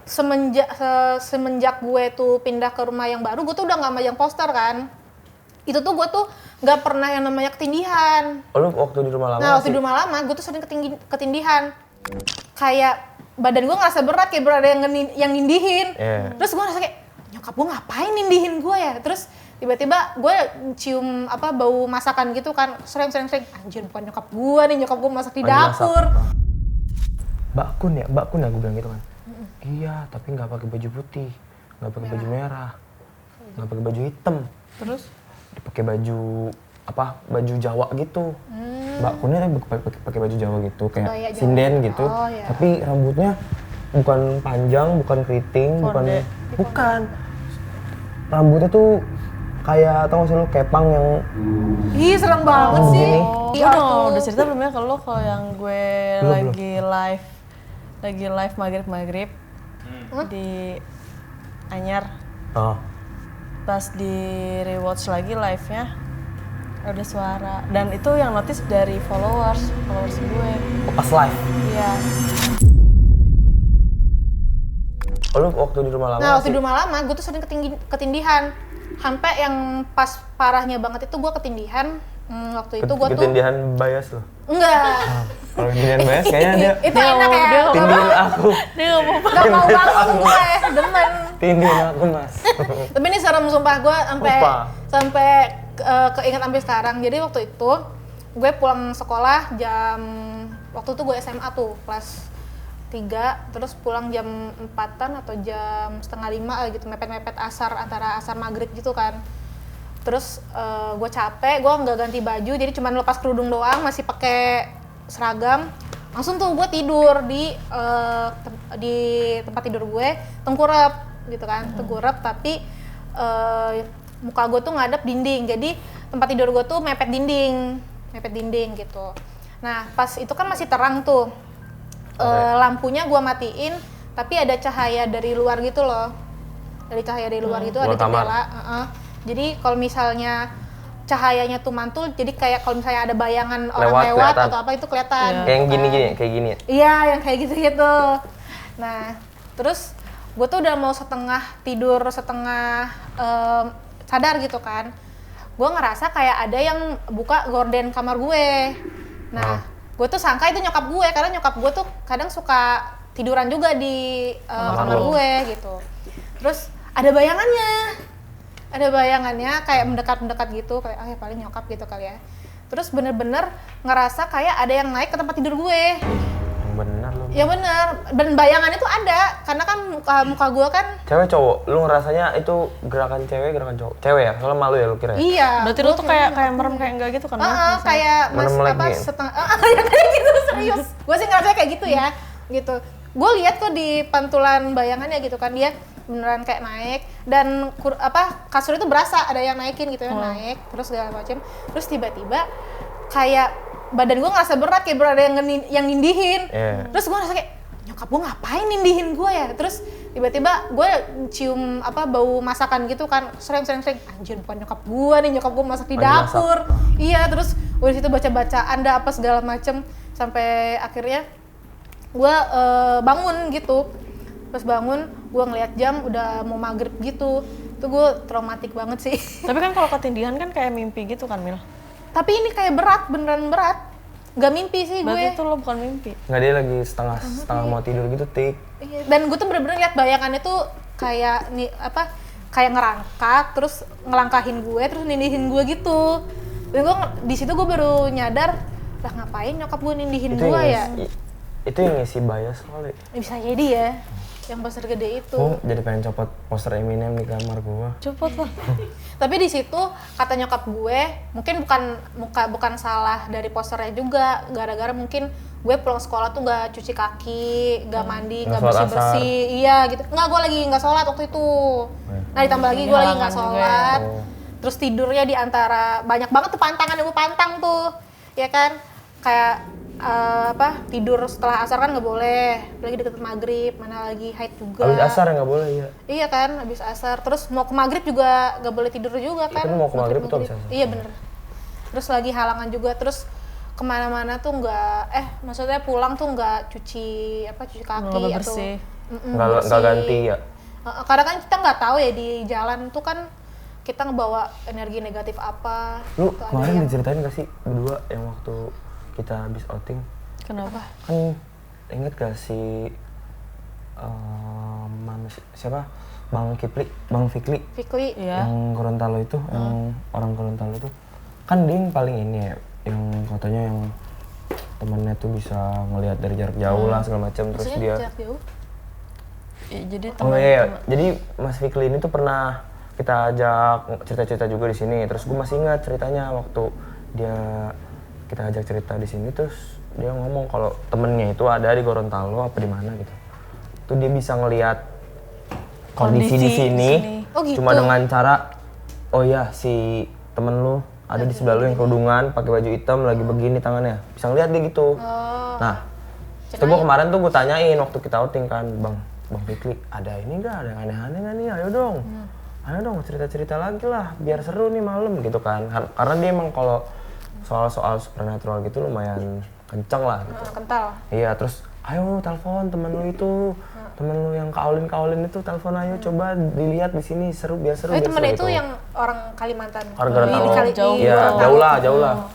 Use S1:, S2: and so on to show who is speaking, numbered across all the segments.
S1: semenjak gue tuh pindah ke rumah yang baru, gue tuh udah nggak majang poster kan. Itu tuh gue tuh nggak pernah yang namanya ketindihan.
S2: Oh, lu waktu di rumah lama?
S1: Nah, waktu di rumah lama gue tuh sering ketindihan. Kayak badan gue ngerasa berat, kayak berada yang nindihin. Terus gue ngerasa kayak, nyokap gue ngapain nindihin gue ya? Terus tiba-tiba gue cium bau masakan gitu kan, sering anjir bukan nyokap gue nih, nyokap gue masak di dapur.
S2: Mbak Kun ya gue bilang gitu kan. Iya, tapi nggak pakai baju putih, nggak pakai baju merah, nggak pakai baju hitam.
S1: Terus?
S2: Pakai baju baju Jawa gitu. Mbak Kunnya pakai baju Jawa gitu, kayak sinden gitu.
S1: Oh, iya.
S2: Tapi rambutnya bukan panjang, bukan keriting, bukan. Rambutnya tuh kayak, tau gak sih lo, kepang yang...
S1: Ih, serem banget sih.
S3: Iya, udah cerita belum ya kalau yang gue lagi live maghrib di Anyar. Pas di rewatch lagi live-nya ada suara, dan itu yang notice dari followers gue.
S2: Pas live?
S3: Iya.
S2: Oh, lu waktu di rumah lama?
S1: Nah, waktu di rumah lama gue tuh sering ketindihan. Sampai yang pas parahnya banget itu gue ketindihan. Waktu itu gue tuh...
S2: Ketindihan bias lo?
S1: Enggak.
S2: Kalau ketindihan bias kayaknya dia...
S1: Itu enak ya.
S2: Tindihin aku.
S3: Dia nggak mau.
S1: Gak mau banget gue, demen.
S2: Tindihin aku, Mas.
S1: Tapi ini serem sumpah, gue sampai keinget sampai sekarang. Jadi waktu itu gue pulang sekolah waktu itu gue SMA tuh kelas 3, terus pulang jam 4-an atau jam setengah 5 gitu, mepet-mepet antara asar maghrib gitu kan. Terus gue capek, gue nggak ganti baju, jadi cuma lepas kerudung doang, masih pakai seragam. Langsung tuh gue tidur di tempat tidur gue, tengkurap gitu kan, tengkurap tapi muka gue tuh ngadep dinding, jadi tempat tidur gue tuh mepet dinding gitu. Nah pas itu kan masih terang tuh, lampunya gue matiin, tapi ada cahaya dari luar gitu loh, gitu ada jendela. Jadi kalau misalnya cahayanya tuh mantul, jadi kayak kalau misalnya ada bayangan orang lewat atau apa itu kelihatan.
S2: Kayak yang kayak gini ya?
S1: Iya, yang kayak gitu. Nah, terus gue tuh udah mau setengah tidur, setengah sadar gitu kan. Gue ngerasa kayak ada yang buka gorden kamar gue. Nah, gue tuh sangka itu nyokap gue, karena nyokap gue tuh kadang suka tiduran juga di kamar gue gitu. Terus ada bayangannya kayak mendekat gitu, kayak ya paling nyokap gitu kali ya. Terus bener-bener ngerasa kayak ada yang naik ke tempat tidur gue.
S2: Bener loh.
S1: Ya bener, dan bayangan itu ada, karena kan muka gue kan
S2: cewek cowok, lu ngerasanya itu gerakan cewek, gerakan cowok? Cewek ya? Soalnya malu ya lu kira?
S1: Iya.
S3: Berarti lu tuh kayak merem kayak enggak gitu kan?
S1: Kayak setengah, ya kayak gitu, serius. Gue sih ngerasanya kayak gitu ya, gitu. Gue lihat kok di pantulan bayangannya gitu kan, dia beneran kayak naik, dan kasur itu berasa ada yang naikin gitu ya, naik terus segala macam. Terus tiba-tiba kayak badan gue ngerasa berat, kayak berada yang nindihin. Terus gue ngerasa kayak, nyokap gue ngapain nindihin gue ya? Terus tiba-tiba gue cium bau masakan gitu kan, sering anjir bukan nyokap gue nih, nyokap gue masak di dapur. Iya, terus gue disitu baca-bacaan apa segala macem, sampai akhirnya gue bangun gitu. Pas bangun, gue ngeliat jam udah mau maghrib gitu. Itu gue traumatik banget sih.
S3: Tapi kan kalau ketindihan kan kayak mimpi gitu kan, Mil?
S1: Tapi ini kayak beneran berat. Gak mimpi sih gue.
S3: Berarti itu lo bukan mimpi?
S2: Nggak, dia lagi setengah mau tidur gitu, Tik.
S1: Iya. Dan gue tuh bener-bener liat bayangannya tuh kayak kayak ngerangkak, terus ngelangkahin gue, terus nindihin gue gitu. Dan gue di situ gue baru nyadar, lah ngapain nyokap gue nindihin gue ya?
S2: Itu yang ngisi bias kali.
S1: Bisa jadi ya. Yang poster gede itu.
S2: Jadi pengen copot poster Eminem di kamar gua.
S3: Copot lah.
S1: Tapi di situ kata nyokap gue, mungkin bukan salah dari posternya juga, gara-gara mungkin gue pulang sekolah tuh nggak cuci kaki, nggak mandi, nggak bersih-bersih, iya gitu. Nggak, gue lagi nggak sholat waktu itu. Nah ditambah lagi gue lagi nggak sholat, terus tidurnya di antara banyak banget tuh pantangan yang gue pantang tuh, ya kan, kayak tidur setelah asar kan nggak boleh, apalagi deket maghrib, mana lagi haid juga.
S2: Habis asar nggak boleh ya?
S1: Iya kan, habis asar. Terus mau ke maghrib juga nggak boleh tidur juga kan?
S2: Itu mau ke maghrib itu habis asar.
S1: Iya bener. Terus lagi halangan juga, terus kemana-mana tuh nggak, maksudnya pulang tuh nggak cuci kaki atau
S2: nggak ganti ya.
S1: Kadang kan kita nggak tahu ya di jalan tuh kan kita ngebawa energi negatif apa.
S2: Lu
S1: gitu,
S2: kemarin diceritain gak sih berdua yang waktu kita habis outing?
S3: Kenapa?
S2: Kan inget gak si siapa? Bang Fikli
S3: Iya.
S2: yang Gorontalo itu, yang orang Gorontalo itu kan dia yang paling ini ya, yang katanya yang temennya tuh bisa ngelihat dari jarak jauh lah segala macam. Terus
S1: maksudnya
S2: dia
S1: jarak jauh?
S3: Ya, jadi
S2: jadi Mas Fikli ini tuh pernah kita ajak cerita-cerita juga di sini. Terus gue masih ingat ceritanya waktu kita ajak cerita di sini, terus dia ngomong kalau temennya itu ada di Gorontalo apa di mana gitu. Tuh dia bisa ngelihat kondisi di sini.
S1: Oh, gitu.
S2: Cuma dengan cara si temen lu ada di sebelah lu yang kerudungan, pakai baju hitam, lagi begini tangannya. Bisa ngeliat dia gitu. Nah, itu gue kemarin tuh gue tanyain waktu kita outing kan, Bang Fikli, ada ini nggak? Ada yang aneh-aneh nggak nih? Ayo dong. Ayo dong cerita-cerita lagi lah, biar seru nih malam gitu kan. Karena dia emang kalau soal supernatural gitu lumayan kenceng lah gitu.
S1: Kental.
S2: Iya, terus ayo telepon temen lu itu, temen lu yang kaulin itu, telepon ayo coba dilihat di sini seru, biar seru.
S1: Temen
S2: gitu.
S1: itu yang orang Kalimantan.
S2: Orang Gorontalo. Iya, jauh lah.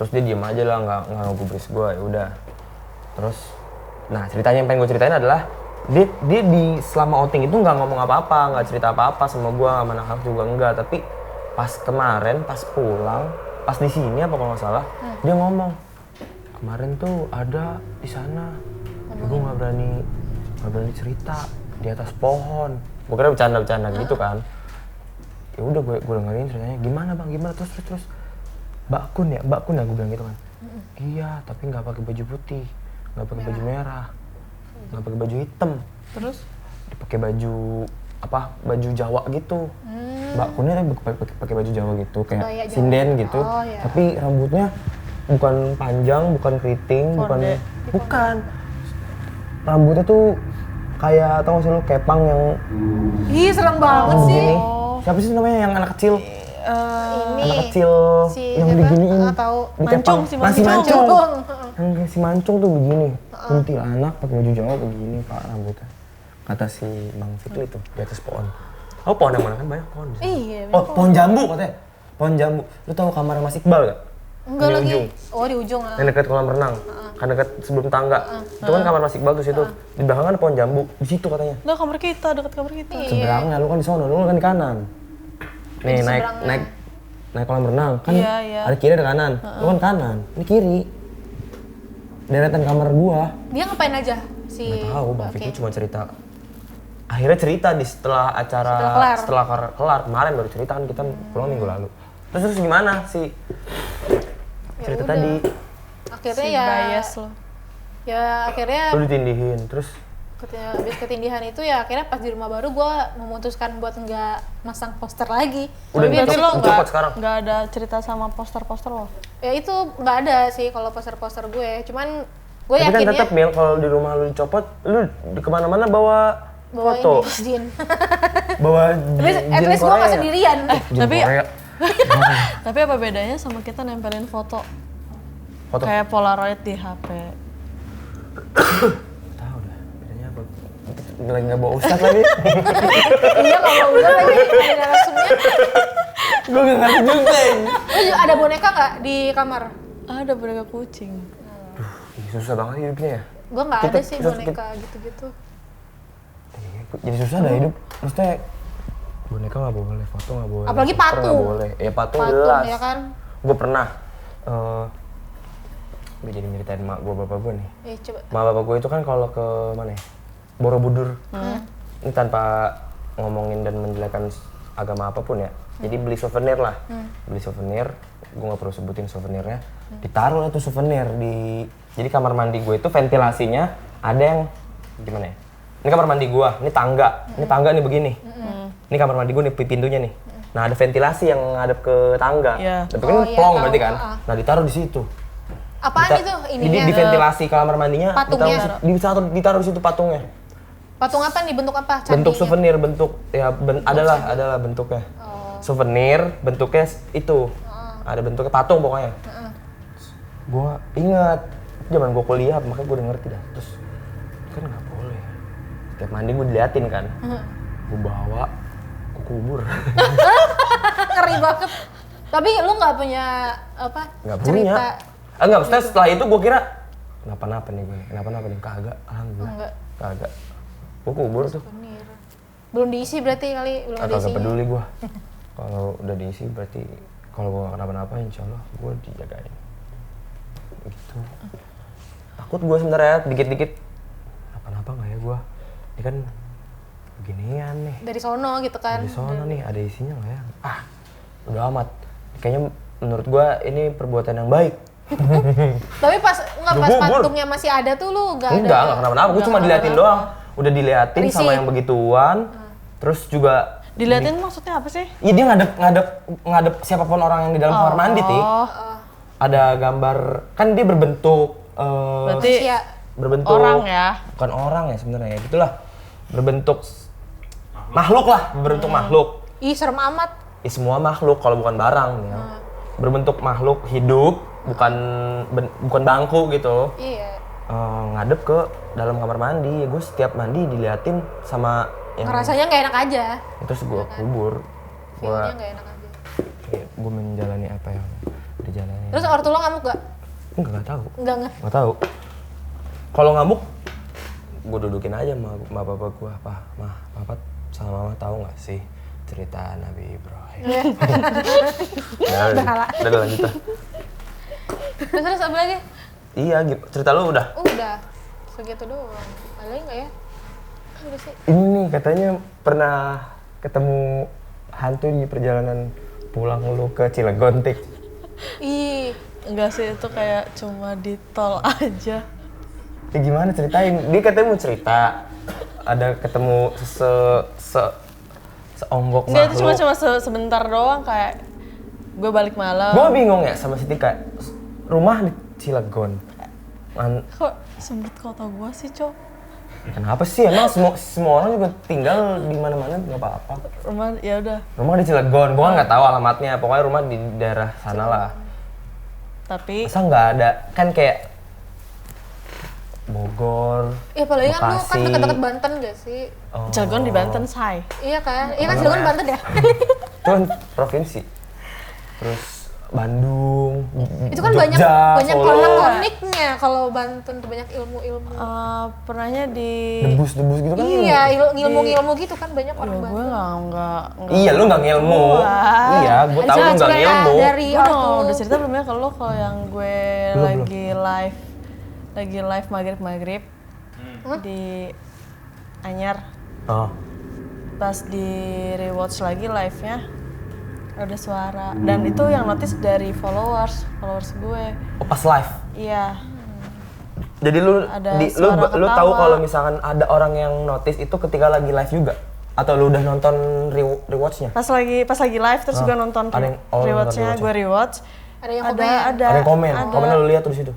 S2: Terus dia diem aja lah, nggak ngegubris gue, ya udah. Terus, nah ceritanya yang pengen gue ceritain adalah dia di selama outing itu nggak ngomong apa-apa, nggak cerita apa-apa sama gue, sama anak juga enggak. Tapi pas kemarin, pas pulang, pas di sini apa kalau nggak salah, dia ngomong kemarin tuh ada di sana. Gue nggak berani cerita di atas pohon. Gue kira bercanda gitu kan. Ya udah gue dengerin ceritanya. Gimana bang? Gimana? Terus Mbak Kun ya gue bilang gitu kan. Iya, tapi nggak pakai baju putih, nggak pakai baju merah, nggak pakai baju hitam.
S3: Terus?
S2: Dipakai baju baju Jawa gitu. Mbak Kunnya pakai baju Jawa gitu, kayak sinden gitu. Tapi rambutnya bukan panjang, bukan keriting, bukan. Rambutnya tuh kayak, tau gak sih lu, kepang yang
S1: Ih, serem banget sih.
S2: begini. Siapa sih namanya yang anak kecil? Anak kecil yang diginiin.
S3: Mancung, si
S2: Mancung. Yang si Mancung tuh begini. Kuntilanak pakai baju Jawa begini Pak rambutnya. Kata si Bang Fikli tuh di atas pohon. Oh, pohon yang mana kan banyak pohon.
S1: Iya.
S2: Pohon jambu katanya. Pohon jambu. Lu tahu kamar Mas Iqbal gak?
S1: Enggak
S2: di
S1: lagi.
S2: ujung.
S1: Oh, di ujung.
S2: Yang dekat kolam renang. Kan dekat sebelum tangga. Itu kan kamar Mas Iqbal tuh situ. Di belakang kan pohon jambu. Di situ katanya.
S3: Udah kamar kita, dekat kamar kita.
S2: Seberangnya, lu kan di sono, lu kan di kanan. Nih naik kolam renang kan.
S3: Iya.
S2: Ada kiri ada kanan. Lu kan kanan. Ini kiri. Deretan kamar gua.
S1: Dia ngapain aja si?
S2: Nggak tahu, Bang Fikri cuma cerita. Akhirnya cerita di setelah acara setelah kelar kemarin baru cerita kan, kita pulang minggu lalu. Terus gimana sih cerita tadi?
S1: Akhirnya
S3: Si bias lo.
S1: Ya akhirnya
S2: Lu ditindihin terus
S1: habis ketindihan itu ya akhirnya pas di rumah baru gue memutuskan buat nggak masang poster lagi.
S2: Udah
S3: Berarti lo
S2: dicopot sekarang?
S3: nggak ada cerita sama poster-poster lo?
S1: Ya itu nggak ada sih kalau poster-poster gue, cuman gue
S2: Tapi
S1: yakin
S2: kan tetap Mil, kalau di rumah lu dicopot, lu kemana-mana bawa foto.
S1: ini jin.
S2: Bawa
S1: At least gue nggak sendirian.
S3: Tapi apa bedanya sama kita nempelin foto?
S2: Foto?
S3: Kayak Polaroid di HP.
S2: Tahu dah, bedanya apa? Lagi nggak bawa ustad lagi.
S1: Iya kalau udah lagi ada narasumnya.
S2: Gue nggak ngerti juga ini.
S1: Lu ada boneka nggak di kamar?
S3: Ada boneka kucing.
S2: Susah banget hidupnya ya.
S1: Gue nggak ada sih boneka gitu-gitu.
S2: Jadi susah dah hidup. Maksudnya boneka nggak boleh, foto nggak boleh.
S1: Apalagi
S2: poster
S1: patung.
S2: Nggak boleh. Ya patung jelas.
S1: Ya kan?
S2: Gue pernah. Gue jadi nyeritain mak gue bapak gue nih.
S1: Coba.
S2: Mak bapak gue itu kan kalau ke mana ya? Borobudur. Ini tanpa ngomongin dan menjelekan agama apapun ya. Jadi beli souvenir lah. Beli souvenir. Gue nggak perlu sebutin souvenirnya. Ditaruh lah tuh souvenir di. Jadi kamar mandi gue itu ventilasinya ada yang gimana ya? Ini kamar mandi gue, ini tangga. Ini tangga nih begini. Ini kamar mandi gue nih pintunya nih. Nah ada ventilasi yang ngadep ke tangga. Tapi kan plong berarti kan. Nah ditaruh di situ.
S1: Apaan itu? Ininya?
S2: Di ventilasi kamar mandinya.
S1: Patungnya?
S2: Ditaruh di situ patungnya.
S1: Patung apa nih? Bentuk apa? Candinya?
S2: Bentuk souvenir, bentuk ya adalah bentuknya. Souvenir bentuknya itu. Ada bentuknya patung pokoknya. Gue ingat zaman gue kuliah, makanya gue udah ngerti dah. Terus kan nggak boleh Tiap mandi gue diliatin kan. Gue bawa ke kubur.
S1: Ngeri banget. Tapi lu nggak punya apa?
S2: Nggak
S1: cerita?
S2: punya. Enggak, maksudnya setelah itu gue kira kenapa-napa nih gue. Kenapa-napa nih? Kagak, alhamdulillah.
S1: Enggak.
S2: Kagak. Gue kubur tuh.
S1: Belum diisi berarti kali, belum ada
S2: Kagak
S1: isinya.
S2: peduli gue. Kalau udah diisi berarti kalau gue kenapa-napa insya Allah gue dijagain. Gitu. Takut gue sebenarnya dikit-dikit kenapa nggak ya gue? Ini kan beginian nih.
S1: Dari sono gitu kan.
S2: Dari sono nih ada isinya nggak ya? Udah amat. Kayaknya menurut gue ini perbuatan yang baik.
S1: Tapi pas
S2: Gua kubur.
S1: pantungnya masih ada tuh lu nggak ada.
S2: Enggak kenapa-napa. Gue cuma diliatin doang. Udah diliatin
S1: Risih.
S2: sama yang begituan. Terus juga
S3: Diliatin maksudnya apa sih?
S2: iya dia ngadep siapapun orang yang di dalam kamar mandi Ti. Ada gambar kan dia berbentuk
S3: Berarti
S1: Manusia.
S2: berbentuk
S3: orang ya?
S2: bukan orang ya sebenarnya gitulah, berbentuk makhluk lah, berbentuk makhluk.
S1: Ih, serem amat.
S2: Semua makhluk kalau bukan barang ya. Berbentuk makhluk hidup, bukan bangku gitu.
S1: Iya.
S2: Ngadep ke dalam kamar mandi. Gue setiap mandi diliatin sama yang
S1: Ngerasanya nggak enak aja.
S2: terus gue kubur.
S1: Feelnya nggak enak aja.
S2: Gue menjalani apa yang dijalani.
S1: Terus ortu lo ngamuk gak?
S2: Enggak tahu.
S1: Nggak.
S2: Tahu. Kalau ngamuk, gue dudukin aja sama bapak gue. Papa sama mama tahu nggak sih cerita Nabi Ibrahim? Udah lanjut lah.
S1: Terus apa lagi?
S2: Iya, cerita lu udah.
S1: Udah. Segitu doang. Ada lagi nggak ya? Udah sih.
S2: Ini nih katanya pernah ketemu hantu di perjalanan pulang lu ke Cilegon, Tik.
S1: Ih.
S3: Enggak sih, itu kayak cuma di tol aja.
S2: Ya gimana ceritain? Dia katanya mau cerita. Ada ketemu seonggok
S3: Enggak, itu
S2: makhluk.
S3: cuma sebentar doang kayak gue balik malam.
S2: Gue bingung ya sama si Tika. Rumah di Cilegon.
S3: Kok sempet kota gue sih, Cok?
S2: Kenapa sih? Emang semua orang juga tinggal di mana-mana nggak apa-apa.
S3: Rumah ya udah.
S2: Rumah di Cilegon. Gue nggak tahu alamatnya. Pokoknya rumah di daerah sana lah.
S3: Tapi
S2: Masa nggak ada? Kan kayak Bogor,
S1: Ya apalagi kan lu kan
S2: Bekasi.
S1: deket-deket Banten gak sih?
S3: Cilegon di Banten, say.
S1: Iya kan? Iya kan Cilegon Banten ya?
S2: Itu kan provinsi. Terus Bandung,
S1: Itu kan
S2: Jogja,
S1: banyak
S2: Solo.
S1: unik-uniknya kalau Banten tuh banyak ilmu-ilmu.
S3: Pernahnya di
S2: Debus-debus gitu kan.
S1: Iya, ilmu-ilmu gitu kan banyak orang
S3: gue
S1: Banten.
S3: nggak
S2: Iya, lu nggak ngilmu. Iya, gue tahu lu nggak ngilmu.
S1: Dari
S3: Gue
S1: ortu.
S3: udah cerita belum ya ke lo kalau yang gue
S2: Belum.
S3: lagi live maghrib di Anyar,
S2: Oh,
S3: pas di rewatch lagi live-nya ada suara dan itu yang notice dari followers gue.
S2: oh pas live.
S3: Iya,
S2: Jadi lu
S3: Ada
S2: lu
S3: suara
S2: lu tahu
S3: ketawa.
S2: kalau misalkan ada orang yang notice itu ketika lagi live juga? Atau lu udah nonton rewatch-nya?
S3: pas lagi live terus gue nonton
S2: ada yang- oh,
S3: rewatch-nya,
S2: nonton
S3: gue rewatch.
S1: Ada yang
S3: ada
S1: komen.
S3: ada
S2: Ada yang komen. Komennya lu lihat tuh di situ.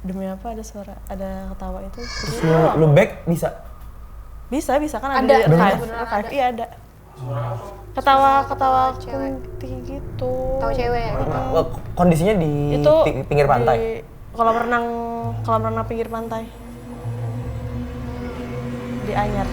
S3: Demi apa ada suara, ada ketawa itu?
S2: Terus lu back bisa.
S3: Bisa kan ada,
S1: Ada,
S3: di
S1: bener,
S3: archive,
S1: bener,
S3: archive,
S1: ada.
S3: iya ada. Ketawa
S1: Cewek.
S3: kunti gitu.
S1: Tahu cewek.
S2: Kondisinya di
S3: Itu
S2: pinggir pantai.
S3: di kolam renang pinggir pantai di Anyar.